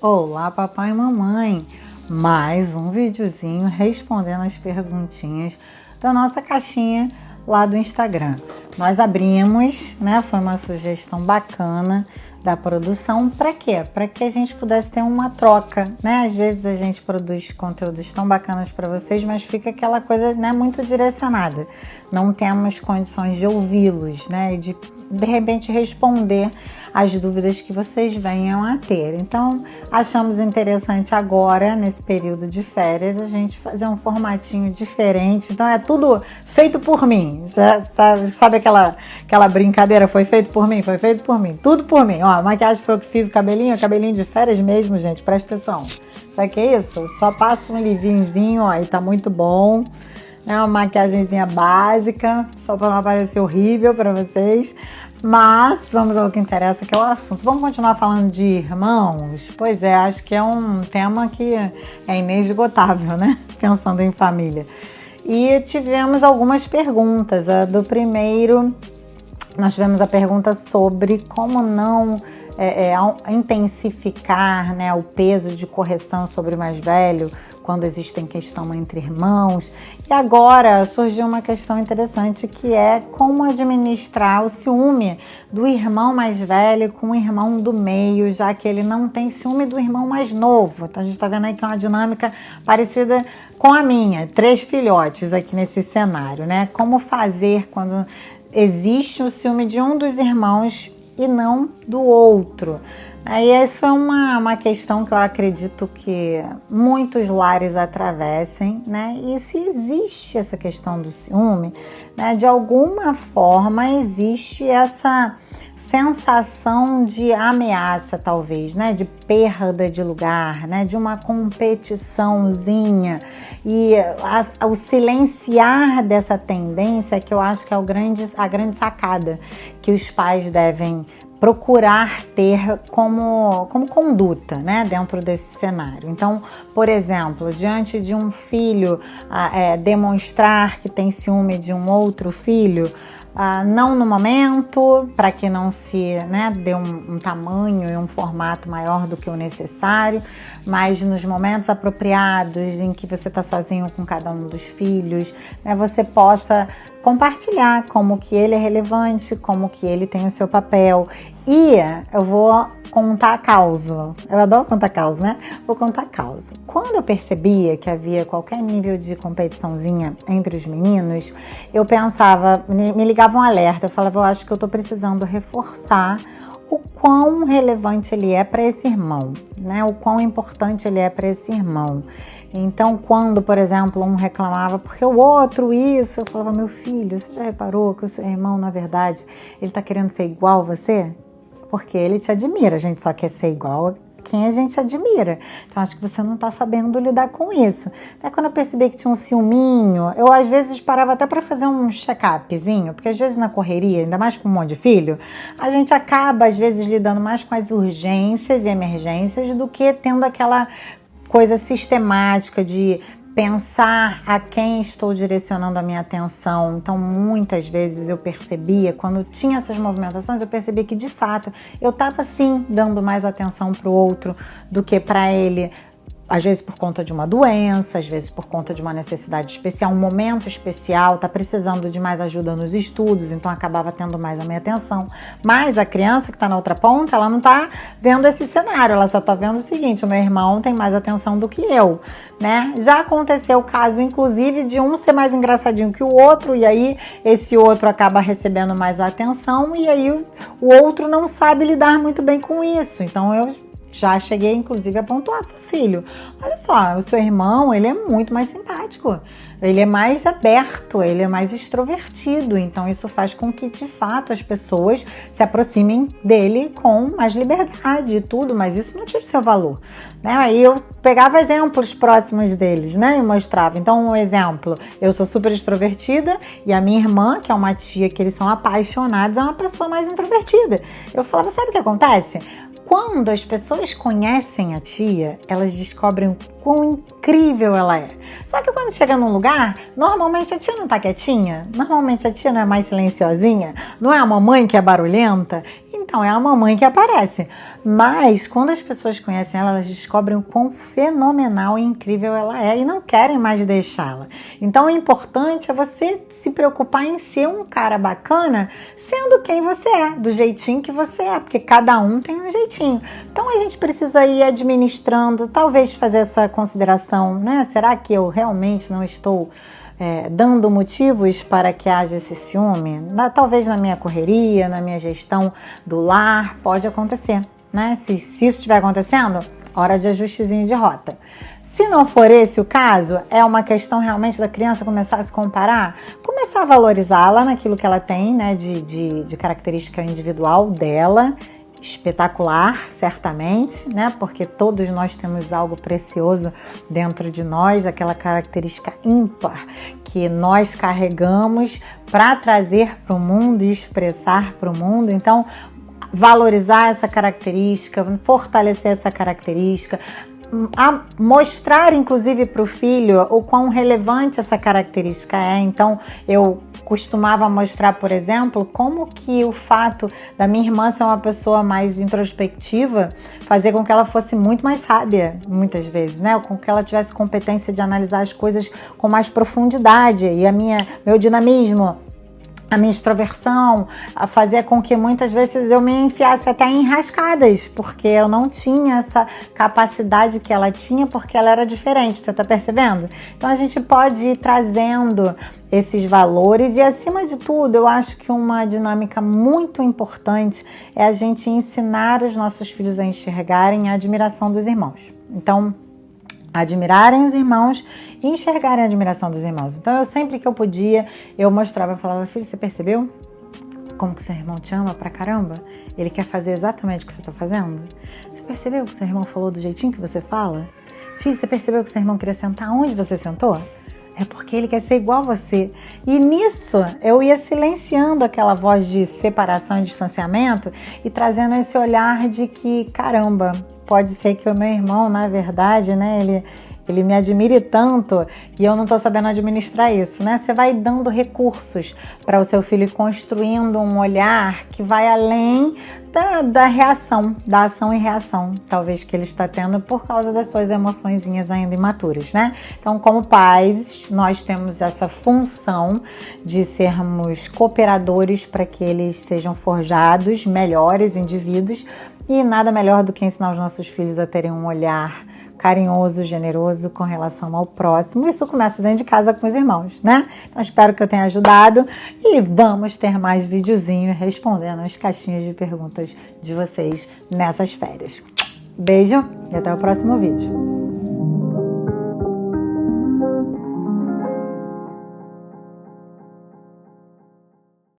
Olá, papai e mamãe! Mais um videozinho respondendo as perguntinhas da nossa caixinha lá do Instagram. Nós abrimos, né? Foi uma sugestão bacana da produção. Para quê? Para que a gente pudesse ter uma troca, né? Às vezes a gente produz conteúdos tão bacanas para vocês, mas fica aquela coisa, né, muito direcionada. Não temos condições de ouvi-los, né? E de repente responder as dúvidas que vocês venham a ter. Então, achamos interessante agora, nesse período de férias, a gente fazer um formatinho diferente. Então, é tudo feito por mim. Já sabe aquela brincadeira? Foi feito por mim? Foi feito por mim. Tudo por mim. Ó, a maquiagem foi eu que fiz, o cabelinho de férias mesmo, gente. Presta atenção. Sabe o que é isso? Só passa um livinzinho, ó, e tá muito bom. É uma maquiagemzinha básica, só para não parecer horrível para vocês. Mas vamos ao que interessa, que é o assunto. Vamos continuar falando de irmãos? Pois é, acho que é um tema que é inesgotável, né? Pensando em família. E tivemos algumas perguntas. Do primeiro, nós tivemos a pergunta sobre como não intensificar, né, o peso de correção sobre o mais velho quando existe questão entre irmãos. E agora surgiu uma questão interessante, que é como administrar o ciúme do irmão mais velho com o irmão do meio, já que ele não tem ciúme do irmão mais novo. Então a gente está vendo aí que é uma dinâmica parecida com a minha, 3 filhotes aqui nesse cenário, né? Como fazer quando existe o ciúme de um dos irmãos e não do outro. Aí isso é uma questão que eu acredito que muitos lares atravessem, né? E se existe essa questão do ciúme, né, de alguma forma existe essa sensação de ameaça, talvez, né, de perda de lugar, né, de uma competiçãozinha, e o silenciar dessa tendência, que eu acho que é a grande sacada que os pais devem procurar ter como conduta, né, dentro desse cenário. Então, por exemplo, diante de um filho demonstrar que tem ciúme de um outro filho, não no momento, para que não se, né, dê um tamanho e um formato maior do que o necessário, mas nos momentos apropriados em que você está sozinho com cada um dos filhos, né, você possa compartilhar como que ele é relevante, como que ele tem o seu papel. E eu vou contar a causa. Eu adoro contar causa, né? Vou contar a causa. Quando eu percebia que havia qualquer nível de competiçãozinha entre os meninos, eu pensava, me ligava um alerta, eu falava, eu acho que eu tô precisando reforçar o quão relevante ele é para esse irmão, né? O quão importante ele é para esse irmão. Então, quando, por exemplo, um reclamava porque o outro isso, eu falava, meu filho, você já reparou que o seu irmão, na verdade, ele tá querendo ser igual a você? Porque ele te admira, a gente só quer ser igual a quem a gente admira. Então, acho que você não tá sabendo lidar com isso. Quando eu percebi que tinha um ciúminho, eu às vezes parava até para fazer um check-upzinho, porque às vezes na correria, ainda mais com um monte de filho, a gente acaba às vezes lidando mais com as urgências e emergências do que tendo aquela coisa sistemática de pensar a quem estou direcionando a minha atenção. Então, muitas vezes eu percebia, quando tinha essas movimentações, eu percebi que, de fato, eu estava, sim, dando mais atenção para o outro do que para ele. Às vezes por conta de uma doença, às vezes por conta de uma necessidade especial, um momento especial, tá precisando de mais ajuda nos estudos, então acabava tendo mais a minha atenção. Mas a criança que tá na outra ponta, ela não tá vendo esse cenário, ela só tá vendo o seguinte, o meu irmão tem mais atenção do que eu, né? Já aconteceu o caso, inclusive, de um ser mais engraçadinho que o outro, e aí esse outro acaba recebendo mais atenção, e aí o outro não sabe lidar muito bem com isso. Então eu já cheguei, inclusive, a pontuar, filho, olha só, o seu irmão, ele é muito mais simpático, ele é mais aberto, ele é mais extrovertido, então isso faz com que, de fato, as pessoas se aproximem dele com mais liberdade e tudo, mas isso não tira o seu valor, né? Aí eu pegava exemplos próximos deles, né, e mostrava. Então, um exemplo, eu sou super extrovertida e a minha irmã, que é uma tia que eles são apaixonados, é uma pessoa mais introvertida. Eu falava, sabe o que acontece? Quando as pessoas conhecem a tia, elas descobrem o quão incrível ela é. Só que quando chega num lugar, normalmente a tia não tá quietinha, normalmente a tia não é mais silenciosinha, não é a mamãe que é barulhenta. então é a mamãe que aparece. Mas quando as pessoas conhecem ela, elas descobrem o quão fenomenal e incrível ela é e não querem mais deixá-la. Então o importante é você se preocupar em ser um cara bacana, sendo quem você é, do jeitinho que você é, porque cada um tem um jeitinho. Então a gente precisa ir administrando, talvez fazer essa consideração, né? Será que eu realmente não estou dando motivos para que haja esse ciúme? Talvez na minha correria, na minha gestão do lar, pode acontecer, né? Se isso estiver acontecendo, hora de ajustezinho de rota. Se não for esse o caso, é uma questão realmente da criança começar a se comparar, começar a valorizá-la naquilo que ela tem, né, de característica individual dela, espetacular, certamente, né? Porque todos nós temos algo precioso dentro de nós, aquela característica ímpar que nós carregamos para trazer para o mundo e expressar para o mundo. Então, valorizar essa característica, fortalecer essa característica, a mostrar inclusive para o filho o quão relevante essa característica é. Então eu costumava mostrar, por exemplo, como que o fato da minha irmã ser uma pessoa mais introspectiva fazia com que ela fosse muito mais sábia, muitas vezes, né? Com que ela tivesse competência de analisar as coisas com mais profundidade, e meu dinamismo, a minha extroversão, fazia com que muitas vezes eu me enfiasse até em enrascadas, porque eu não tinha essa capacidade que ela tinha, porque ela era diferente, você tá percebendo? Então a gente pode ir trazendo esses valores e, acima de tudo, eu acho que uma dinâmica muito importante é a gente ensinar os nossos filhos a enxergarem a admiração dos irmãos. Então, admirarem os irmãos e enxergarem a admiração dos irmãos. Então, eu sempre que eu podia, eu mostrava, eu falava: filho, você percebeu como que seu irmão te ama pra caramba? Ele quer fazer exatamente o que você tá fazendo? Você percebeu que seu irmão falou do jeitinho que você fala? Filho, você percebeu que seu irmão queria sentar onde você sentou? É porque ele quer ser igual a você. E nisso, eu ia silenciando aquela voz de separação e distanciamento e trazendo esse olhar de que, caramba, pode ser que o meu irmão, na verdade, né, ele me admire tanto e eu não estou sabendo administrar isso, né? Você vai dando recursos para o seu filho, construindo um olhar que vai além da reação, da ação e reação, talvez, que ele está tendo por causa das suas emoçõezinhas ainda imaturas, né? Então, como pais, nós temos essa função de sermos cooperadores para que eles sejam forjados, melhores indivíduos, e nada melhor do que ensinar os nossos filhos a terem um olhar carinhoso, generoso com relação ao próximo. Isso começa dentro de casa com os irmãos, né? Então espero que eu tenha ajudado e vamos ter mais videozinho respondendo as caixinhas de perguntas de vocês nessas férias. Beijo e até o próximo vídeo.